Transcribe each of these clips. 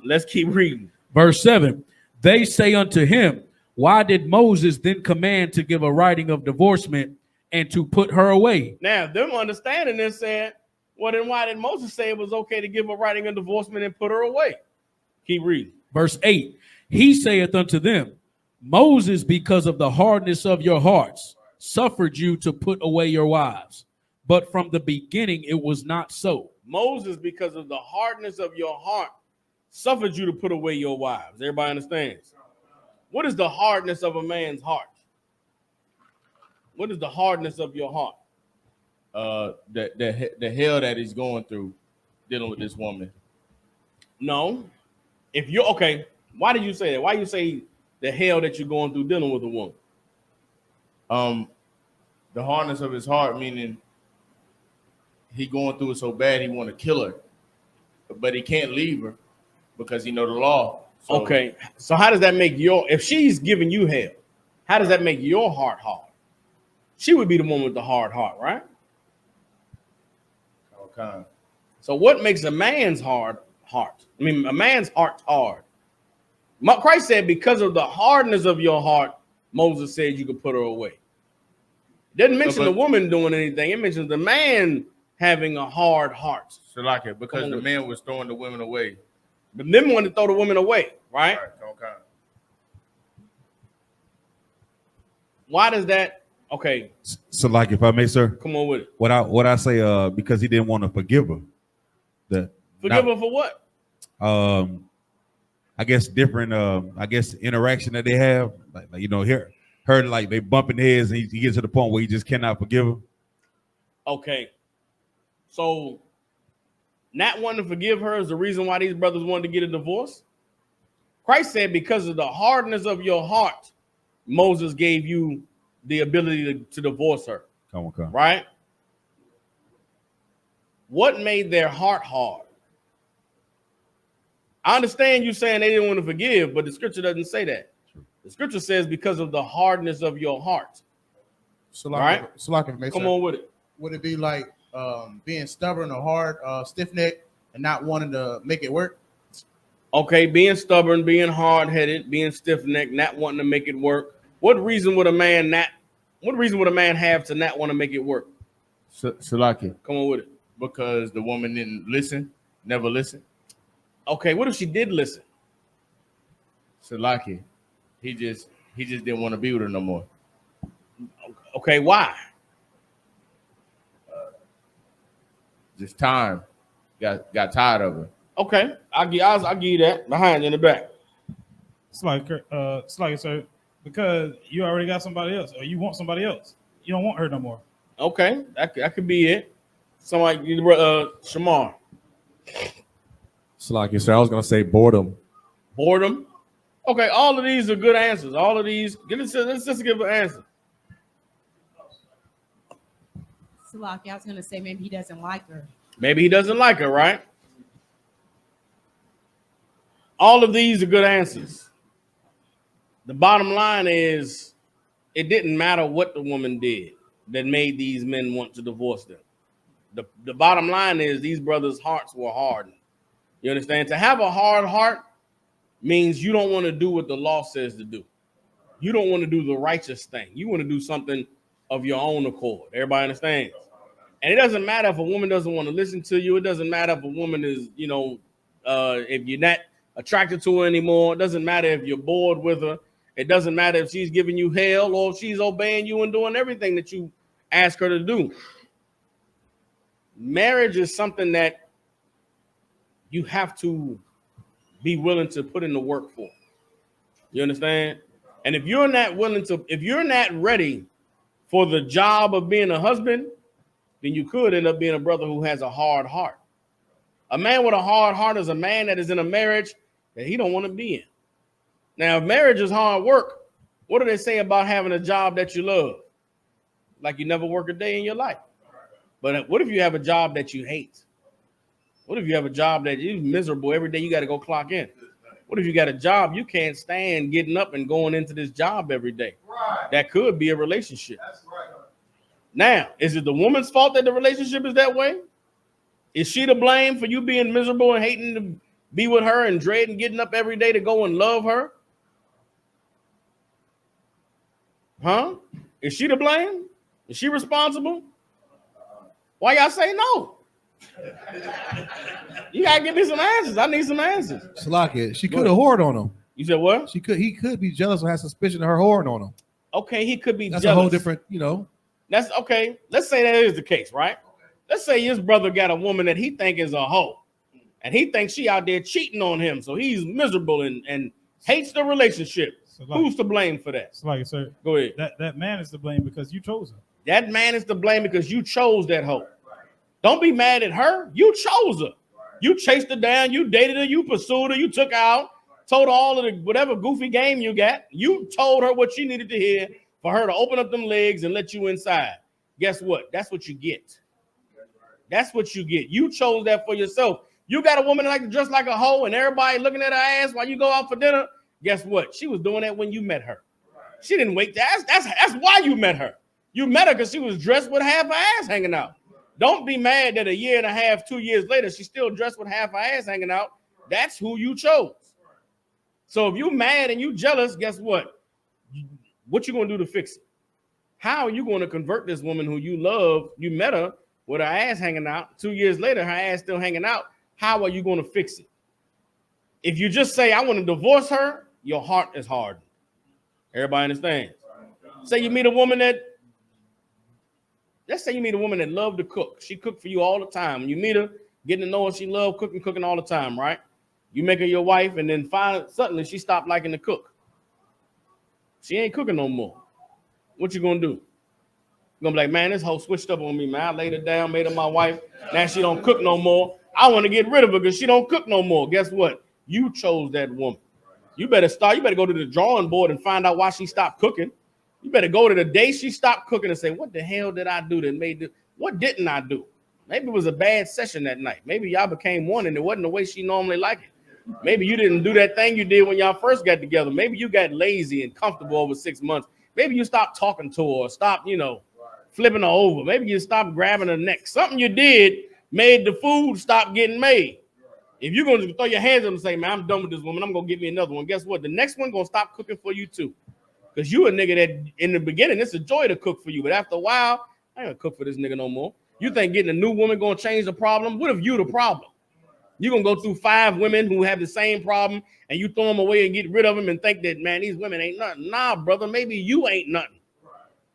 Let's keep reading. Verse 7. They say unto him, why did Moses then command to give a writing of divorcement and to put her away? Now, them understanding this said, well, then why did Moses say it was okay to give a writing of divorcement and put her away? Keep reading. Verse 8. He saith unto them, Moses, because of the hardness of your hearts, suffered you to put away your wives. But from the beginning, it was not so. Moses, because of the hardness of your heart, suffered you to put away your wives. Everybody understands? What is the hardness of a man's heart? What is the hardness of your heart? The hell that he's going through dealing with this woman. No. If you're okay, why did you say that? Why you say the hell that you're going through dealing with a woman? The hardness of his heart, meaning he going through it so bad he want to kill her, but he can't leave her because he know the law. So, okay, so how does that make if she's giving you hell, how does that make your heart hard? She would be the one with the hard heart, right? Okay. So what makes a man's heart? I mean, a man's heart hard. Christ said, because of the hardness of your heart, Moses said you could put her away. It doesn't mention the woman doing anything. It mentions the man having a hard heart. So like it, because the man was throwing the women away. The men wanted to throw the women away, right? Okay. Why does that? Okay. So like, if I may, sir. Come on with it. What I say, because he didn't want to forgive her. Forgive her for what? I guess different, interaction that they have. Like you know, her like they bumping heads, and he gets to the point where he just cannot forgive her. Okay. So not wanting to forgive her is the reason why these brothers wanted to get a divorce. Christ said, because of the hardness of your heart, Moses gave you the ability to divorce her. Come on. Right? What made their heart hard? I understand you saying they didn't want to forgive, but the scripture doesn't say that. True. The scripture says because of the hardness of your heart. So like, right? So like, come on with it. Would it be like being stubborn or hard, stiff-necked, and not wanting to make it work? Okay, being stubborn, being hard-headed, being stiff-necked, not wanting to make it work. What reason would a man have to not want to make it work? Salaki. Come on with it. Because the woman didn't listen, never listened. Okay, what if she did listen? Salaki. He just didn't want to be with her no more. Okay, why? Just time. Got tired of her. Okay, I'll give you that. Behind you in the back. It's like, sir, because you already got somebody else, or you want somebody else. You don't want her no more. Okay, that could be it. Somebody, Shamar. It's like you said, I was gonna say boredom. Boredom. Okay, all of these are good answers. All of these. Let's just give an answer. Salaki, I was gonna say maybe he doesn't like her. Maybe he doesn't like her, right? All of these are good answers. The bottom line is, it didn't matter what the woman did that made these men want to divorce them. The bottom line is these brothers' hearts were hardened. You understand? To have a hard heart means you don't want to do what the law says to do. You don't want to do the righteous thing. You want to do something of your own accord. Everybody understands? And it doesn't matter if a woman doesn't want to listen to you. It doesn't matter if a woman is, if you're not attracted to her anymore. It doesn't matter if you're bored with her. It doesn't matter if she's giving you hell or if she's obeying you and doing everything that you ask her to do. Marriage is something that you have to be willing to put in the work for. You understand? And if you're not ready for the job of being a husband, then you could end up being a brother who has a hard heart. A man with a hard heart is a man that is in a marriage that he don't want to be in. Now, if marriage is hard work, what do they say about having a job that you love? Like you never work a day in your life. But what if you have a job that you hate? What if you have a job that you're miserable every day? You got to go clock in. What if you got a job you can't stand getting up and going into this job every day? Right. That could be a relationship. That's right. Now, is it the woman's fault that the relationship is that way? Is she to blame for you being miserable and hating be with her and dreading getting up every day to go and love her? Huh? Is she to blame? Is she responsible? Why y'all say no? You gotta give me some answers. I need some answers. Salakia, she could have whored on him. You said what? He could be jealous or have suspicion of her whoring on him. Okay, he could be That's jealous. a whole different, you know. That's okay. Let's say that is the case, right? Let's say his brother got a woman that he think is a hoe, and he thinks she out there cheating on him, so he's miserable and hates the relationship. Who's to blame for that? Like, sir, go ahead. That man is to blame because you chose her. That man is to blame because you chose that hoe. Don't be mad at her. You chose her. You chased her down. You dated her. You pursued her. You took her out. Told her all of the whatever goofy game you got. You told her what she needed to hear for her to open up them legs and let you inside. Guess what? That's what you get. That's what you get. You chose that for yourself. You got a woman like dressed like a hoe and everybody looking at her ass while you go out for dinner. Guess what? She was doing that when you met her. She didn't wait to ask. That's why you met her. You met her because she was dressed with half her ass hanging out. Don't be mad that a year and a half, 2 years later, she's still dressed with half her ass hanging out. That's who you chose. So if you mad and you jealous, guess what? What you gonna do to fix it? How are you going to convert this woman who you love? You met her with her ass hanging out. 2 years later, her ass still hanging out. How are you going to fix it? If you just say, I want to divorce her, your heart is hardened. Everybody understands? Say you meet a woman that, let's say you meet a woman that loved to cook. She cooked for you all the time. When you meet her, getting to know her, she loved cooking all the time, right? You make her your wife, and then suddenly she stopped liking to cook. She ain't cooking no more. What you gonna do? You're gonna be like, man, this hoe switched up on me, man. I laid her down, made her my wife. Now she don't cook no more. I want to get rid of her because she don't cook no more. Guess what? You chose that woman. You better go to the drawing board and find out why she stopped cooking. You better go to the day she stopped cooking and say, what the hell did I do that made this? What didn't I do? Maybe it was a bad session that night. Maybe y'all became one and it wasn't the way she normally liked it. Maybe you didn't do that thing you did when y'all first got together. Maybe you got lazy and comfortable over 6 months. Maybe you stopped talking to her or stopped, flipping her over. Maybe you stopped grabbing her neck. Something you did made the food stop getting made. If you're going to throw your hands up and say, man, I'm done with this woman, I'm going to get me another one. Guess what? The next one going to stop cooking for you too. Because you a nigga that in the beginning, it's a joy to cook for you. But after a while, I ain't going to cook for this nigga no more. You think getting a new woman going to change the problem? What if you the problem? You're going to go through 5 women who have the same problem and you throw them away and get rid of them and think that, man, these women ain't nothing. Nah, brother, maybe you ain't nothing.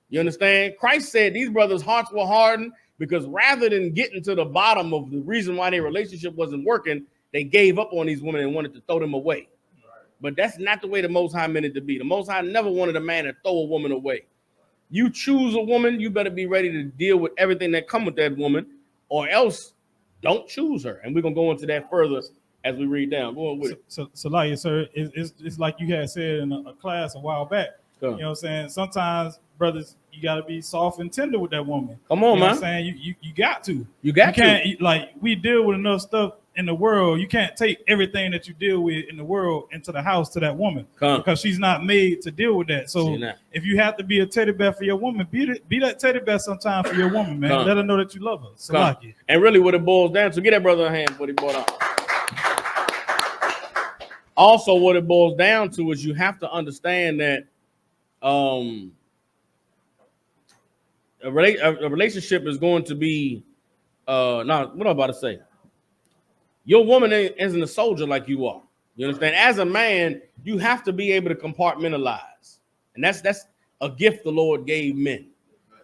You understand? Christ said these brothers' hearts were hardened because rather than getting to the bottom of the reason why their relationship wasn't working, they gave up on these women and wanted to throw them away. But that's not the way the Most High meant it to be. The Most High never wanted a man to throw a woman away. You choose a woman, you better be ready to deal with everything that comes with that woman, or else don't choose her. And we're going to go into that further as we read down. Go on with it. So like, sir, it's like you had said in a class a while back. You know what I'm saying? Sometimes, brothers, you got to be soft and tender with that woman. Come on, man. What I'm saying? You got to. You can't, like, we deal with enough stuff in the world. You can't take everything that you deal with in the world into the house to that woman because she's not made to deal with that. So if you have to be a teddy bear for your woman, be that teddy bear sometime for your woman, man. Let her know that you love her. So and really what it boils down to, get that brother a hand what he brought up. Also, what it boils down to is you have to understand that a relationship is going to be what I'm about to say. Your woman isn't a soldier like you are. You understand? As a man, you have to be able to compartmentalize. And that's a gift the Lord gave men.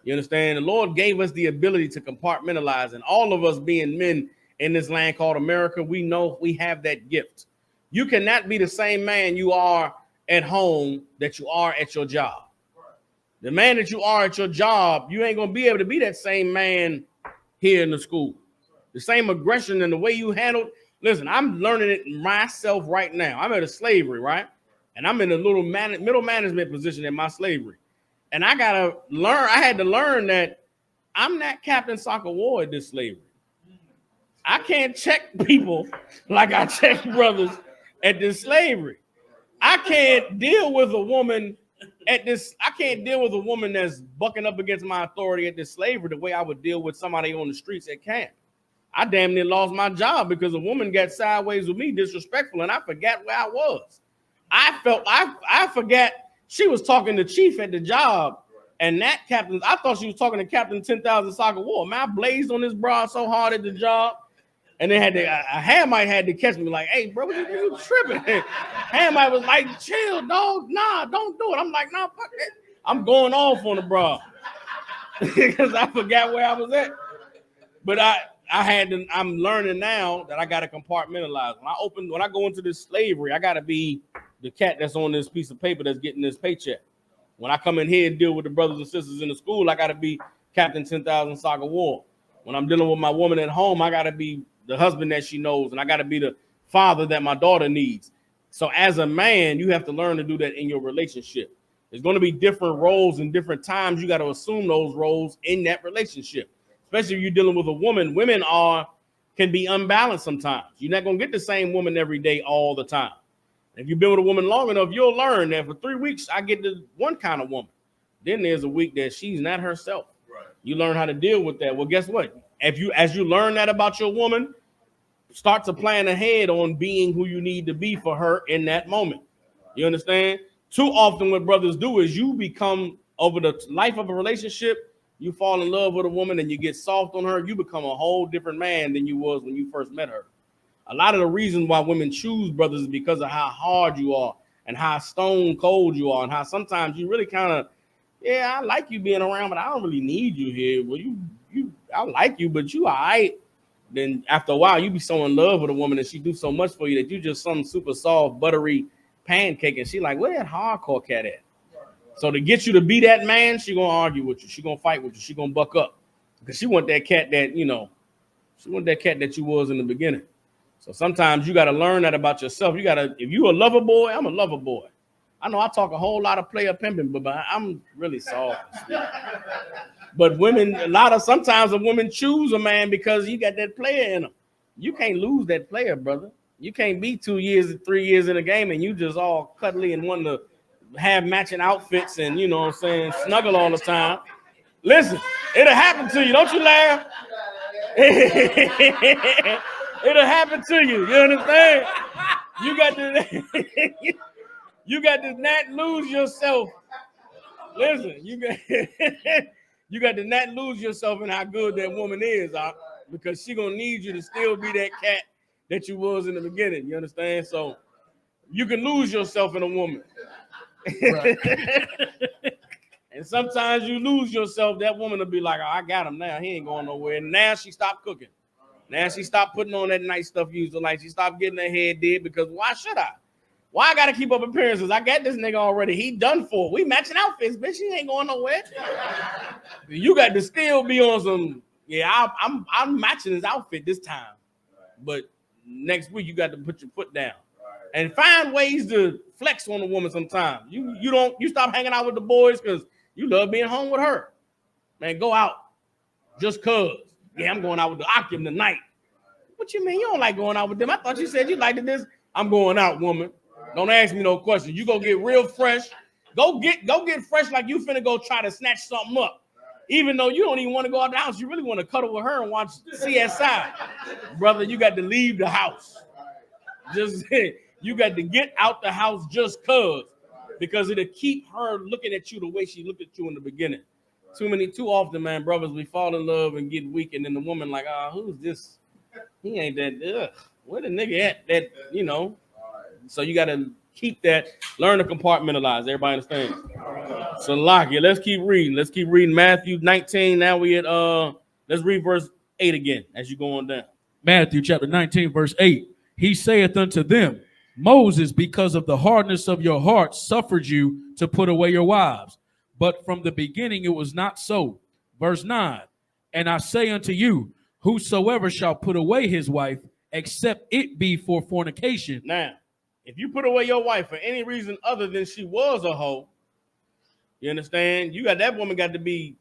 You understand? The Lord gave us the ability to compartmentalize. And all of us being men in this land called America, we know we have that gift. You cannot be the same man you are at home that you are at your job. The man that you are at your job, you ain't going to be able to be that same man here in the school. The same aggression and the way you handle. Listen, I'm learning it myself right now. I'm at a slavery, right? And I'm in a little middle management position in my slavery. And I had to learn that I'm not Captain Sakawar at this slavery. I can't check people like I check brothers at this slavery. I can't deal with a woman that's bucking up against my authority at this slavery the way I would deal with somebody on the streets at camp. I damn near lost my job because a woman got sideways with me, disrespectful, and I forgot where I was. I forgot she was talking to Chief at the job, and that captain, I thought she was talking to Captain 10,000 Sakawar. Man, I blazed on this broad so hard at the job, and they had to, Hamite had to catch me like, hey, bro, what you tripping? Hamite was like, chill, dog. Nah, don't do it. I'm like, nah, fuck it. I'm going off on the broad because I forgot where I was at. But I'm learning now that I got to compartmentalize. When I go into this slavery, I got to be the cat that's on this piece of paper that's getting this paycheck. When I come in here and deal with the brothers and sisters in the school, I got to be Captain 10,000 Sakawar. When I'm dealing with my woman at home, I got to be the husband that she knows, and I got to be the father that my daughter needs. So as a man, you have to learn to do that in your relationship. There's going to be different roles and different times you got to assume those roles in that relationship. Especially if you're dealing with a woman. Women can be unbalanced sometimes. You're not going to get the same woman every day all the time. If you've been with a woman long enough, you'll learn that for 3 weeks, I get the one kind of woman. Then there's a week that she's not herself. Right. You learn how to deal with that. Well, guess what? As you learn that about your woman, start to plan ahead on being who you need to be for her in that moment. You understand? Too often what brothers do is you become, over the life of a relationship, you fall in love with a woman and you get soft on her. You become a whole different man than you was when you first met her. A lot of the reasons why women choose brothers is because of how hard you are and how stone cold you are and how sometimes you really kind of, yeah, I like you being around, but I don't really need you here. Well, I like you, but you all right. Then after a while, you be so in love with a woman and she do so much for you that you just some super soft, buttery pancake. And she like, where that hardcore cat at? So to get you to be that man, she gonna argue with you. She gonna fight with you. She gonna buck up because she want that cat that, she want that cat that you was in the beginning. So sometimes you got to learn that about yourself. You got to, if you a lover boy, I'm a lover boy. I know I talk a whole lot of player pimping, but I'm really soft. But women, sometimes a woman choose a man because you got that player in him. You can't lose that player, brother. You can't be 2 years, 3 years in a game and you just all cuddly and want to have matching outfits and, you know what I'm saying, snuggle all the time. Listen, it'll happen to you. Don't you laugh? It'll happen to you. You understand? You got to not lose yourself. Listen, you got to not lose yourself in how good that woman is, because she gonna need you to still be that cat that you was in the beginning. You understand? So you can lose yourself in a woman. Right. And sometimes you lose yourself. That woman will be like, oh, I got him now. He ain't going nowhere. And now she stopped cooking. Now she stopped putting on that nice stuff you used to like. She stopped getting her hair did because why should I? Why I gotta keep up appearances? I got this nigga already. He done for. We matching outfits, bitch. He ain't going nowhere. You got to still be on some. Yeah, I'm matching his outfit this time, but next week you got to put your foot down and find ways to flex on a woman. Sometimes you stop hanging out with the boys because you love being home with her. Man, go out just cause. Yeah, I'm going out with the Occam tonight. What you mean? You don't like going out with them? I thought you said you liked this. I'm going out, woman. Don't ask me no questions. You go get real fresh. Go get fresh like you finna go try to snatch something up. Even though you don't even want to go out the house, you really want to cuddle with her and watch CSI. Brother, you got to leave the house. You got to get out the house just because it'll keep her looking at you the way she looked at you in the beginning. Too often, man, brothers, we fall in love and get weak, and then the woman like, who's this? He ain't that, where the nigga at that, So you got to keep that, learn to compartmentalize. Everybody understand? So, Lakia, let's keep reading. Let's keep reading Matthew 19. Now we at, let's read verse 8 again as you go on down. Matthew chapter 19, verse 8. He saith unto them, Moses, because of the hardness of your heart, suffered you to put away your wives. But from the beginning it was not so. Verse 9. And I say unto you, whosoever shall put away his wife, except it be for fornication. Now, if you put away your wife for any reason other than she was a hoe, you understand? That woman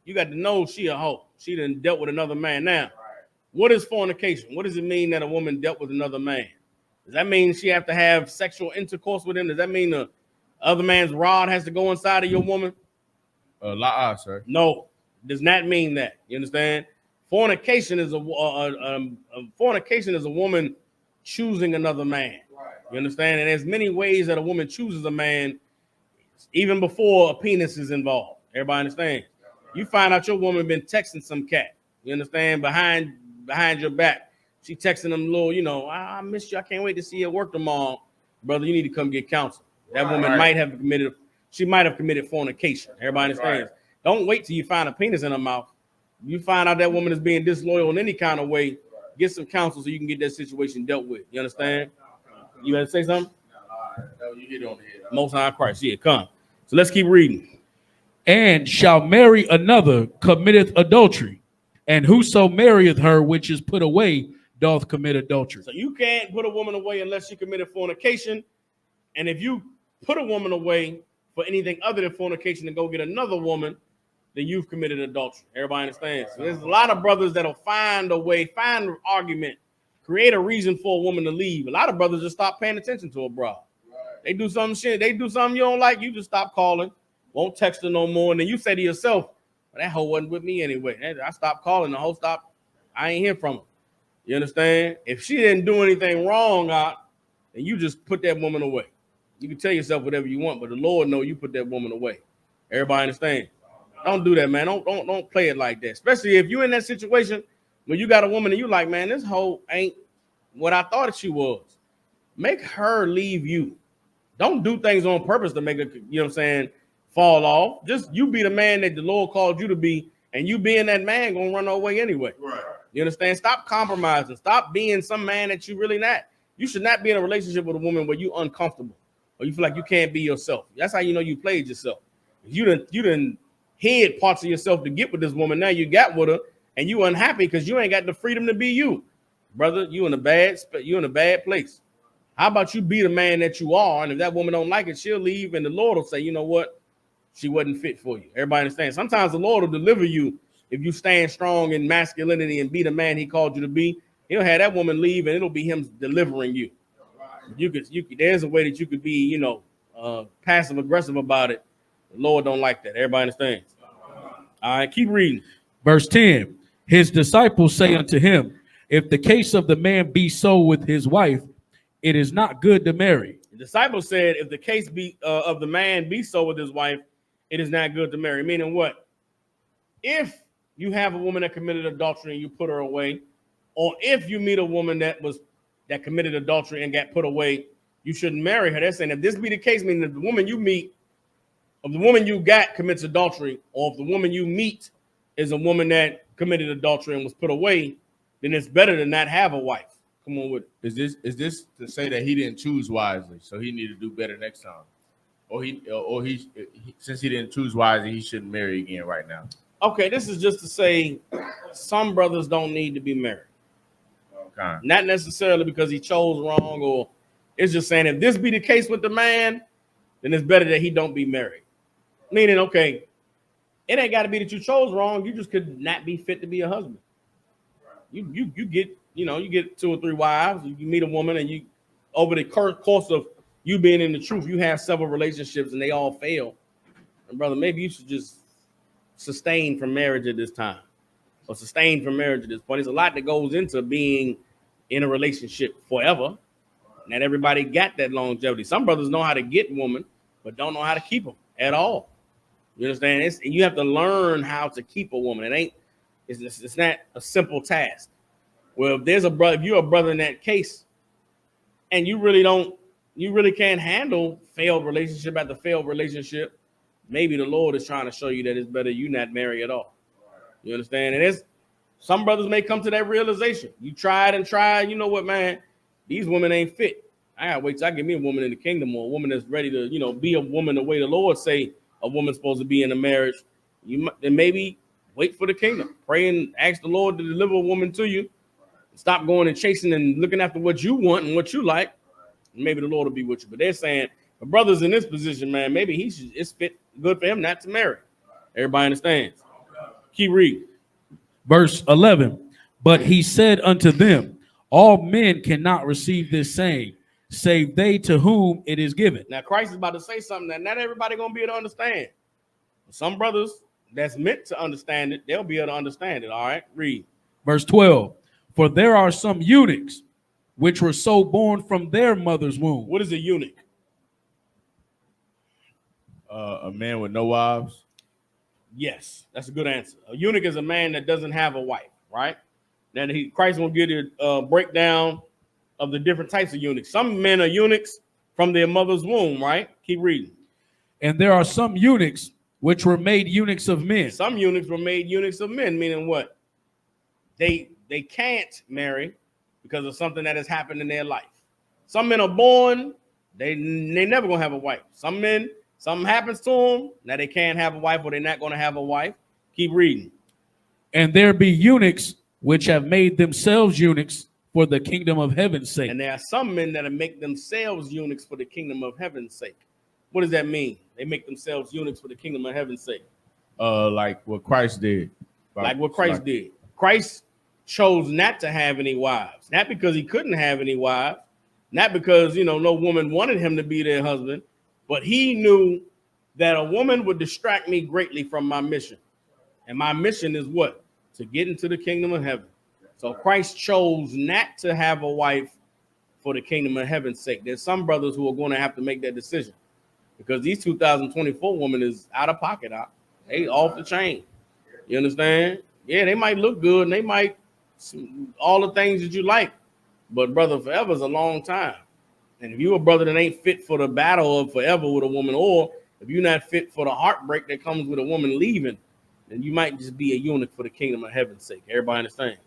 you got to know she a hoe. She done dealt with another man. Now, what is fornication? What does it mean that a woman dealt with another man? Does that mean she have to have sexual intercourse with him? Does that mean the other man's rod has to go inside of your woman? Sir. No, does not mean that. You understand? Fornication is fornication is a woman choosing another man. You understand? And there's many ways that a woman chooses a man, even before a penis is involved. Everybody understand? You find out your woman been texting some cat. You understand? Behind your back, she texting them little, you know, I miss you. I can't wait to see you at work tomorrow, brother. You need to come get counsel. That woman might have committed. She might have committed fornication. Everybody understands? Don't wait till you find a penis in her mouth. You find out that woman is being disloyal in any kind of way. Get some counsel so you can get that situation dealt with. You understand? You had to say something? No, you hit on the head. Most High Christ. Yeah, come. So let's keep reading. And shall marry another committeth adultery, and whoso marrieth her which is put away doth commit adultery. So you can't put a woman away unless she committed fornication. And if you put a woman away for anything other than fornication and go get another woman, then you've committed adultery. Everybody understands? So there's a lot of brothers that'll find a way, find an argument, create a reason for a woman to leave. A lot of brothers just stop paying attention to a bro. They do some shit. They do something you don't like. You just stop calling. Won't text her no more. And then you say to yourself, well, that hoe wasn't with me anyway. I stopped calling. The hoe stopped. I ain't hear from her. You understand? If she didn't do anything wrong, then you just put that woman away. You can tell yourself whatever you want, but the Lord know you put that woman away. Everybody understand? Don't do that, man. Don't play it like that. Especially if you're in that situation where you got a woman and you like, man, this hoe ain't what I thought she was. Make her leave you. Don't do things on purpose to make her, you know what I'm saying, fall off. Just you be the man that the Lord called you to be, and you being that man gonna run away anyway. Right. You understand? Stop compromising. Stop being some man that you really not. You should not be in a relationship with a woman where you uncomfortable or you feel like you can't be yourself. That's how you know you played yourself. You done hid parts of yourself to get with this woman. Now you got with her and you unhappy because you ain't got the freedom to be you, brother. You in a bad place. How about you be the man that you are? And if that woman don't like it, she'll leave, and the Lord will say, you know what? She wasn't fit for you. Everybody understands. Sometimes the Lord will deliver you if you stand strong in masculinity and be the man he called you to be. He'll have that woman leave, and it'll be him delivering you. You could. There's a way that you could be, you know, passive aggressive about it. The Lord don't like that. Everybody understands. All right, keep reading. Verse 10. His disciples say unto him, if the case of the man be so with his wife, it is not good to marry. The disciples said, if the case be of the man be so with his wife, it is not good to marry. Meaning what? If you have a woman that committed adultery and you put her away, or if you meet a woman that committed adultery and got put away, you shouldn't marry her. They're saying if this be the case, meaning if the woman you meet, if the woman you got commits adultery, or if the woman you meet is a woman that committed adultery and was put away, then it's better to not have a wife. Come on with it. Is this to say that he didn't choose wisely, so he need to do better next time, or he since he didn't choose wisely, he shouldn't marry again right now? Okay, this is just to say some brothers don't need to be married. Okay. Not necessarily because he chose wrong, or it's just saying if this be the case with the man, then it's better that he don't be married. Meaning, okay, it ain't got to be that you chose wrong. You just could not be fit to be a husband. You get, you know, you get 2 or 3 wives. You meet a woman, and you over the course of you being in the truth, you have several relationships, and they all fail. And brother, maybe you should just sustain from marriage at this time, or sustain from marriage at this point. There's a lot that goes into being in a relationship forever. Not everybody got that longevity. Some brothers know how to get women, but don't know how to keep them at all. You understand? You have to learn how to keep a woman. It's not a simple task. Well, if there's a brother, if you're a brother in that case, and you really can't handle failed relationship after failed relationship, maybe the Lord is trying to show you that it's better you not marry at all. You understand? And some brothers may come to that realization. You tried and tried. You know what, man? These women ain't fit. I gotta wait till I get me a woman in the kingdom, or a woman that's ready to, you know, be a woman the way the Lord say a woman's supposed to be in a marriage. Then maybe wait for the kingdom. Pray and ask the Lord to deliver a woman to you. Stop going and chasing and looking after what you want and what you like. And maybe the Lord will be with you. But they're saying the brothers in this position, man, maybe it's good for him not to marry. Everybody understands. Keep reading. Verse 11. But he said unto them, all men cannot receive this saying, save they to whom it is given. Now Christ is about to say something that not everybody gonna be able to understand. Some brothers that's meant to understand it, they'll be able to understand it. All right, read. Verse 12. For there are some eunuchs which were so born from their mother's womb. What is a eunuch? A man with no wives. Yes, that's a good answer. A eunuch is a man that doesn't have a wife, right? Now Christ will give you a breakdown of the different types of eunuchs. Some men are eunuchs from their mother's womb, right? Keep reading. And there are some eunuchs which were made eunuchs of men. Some eunuchs were made eunuchs of men, meaning what? They can't marry because of something that has happened in their life. Some men are born, they never gonna have a wife. Some men, something happens to them, now they can't have a wife or they're not gonna have a wife. Keep reading. And there be eunuchs which have made themselves eunuchs for the kingdom of heaven's sake. And there are some men that make themselves eunuchs for the kingdom of heaven's sake. What does that mean? They make themselves eunuchs for the kingdom of heaven's sake. Like what Christ did. Like what Christ did. Christ chose not to have any wives, not because he couldn't have any wives, not because, no woman wanted him to be their husband, but he knew that a woman would distract me greatly from my mission. And my mission is what? To get into the kingdom of heaven. So Christ chose not to have a wife for the kingdom of heaven's sake. There's some brothers who are going to have to make that decision because these 2024 women is out of pocket. They off the chain. You understand? Yeah, they might look good and they might all the things that you like, but brother, forever is a long time. And if you're a brother that ain't fit for the battle of forever with a woman, or if you're not fit for the heartbreak that comes with a woman leaving, then you might just be a eunuch for the kingdom of heaven's sake. Everybody understand?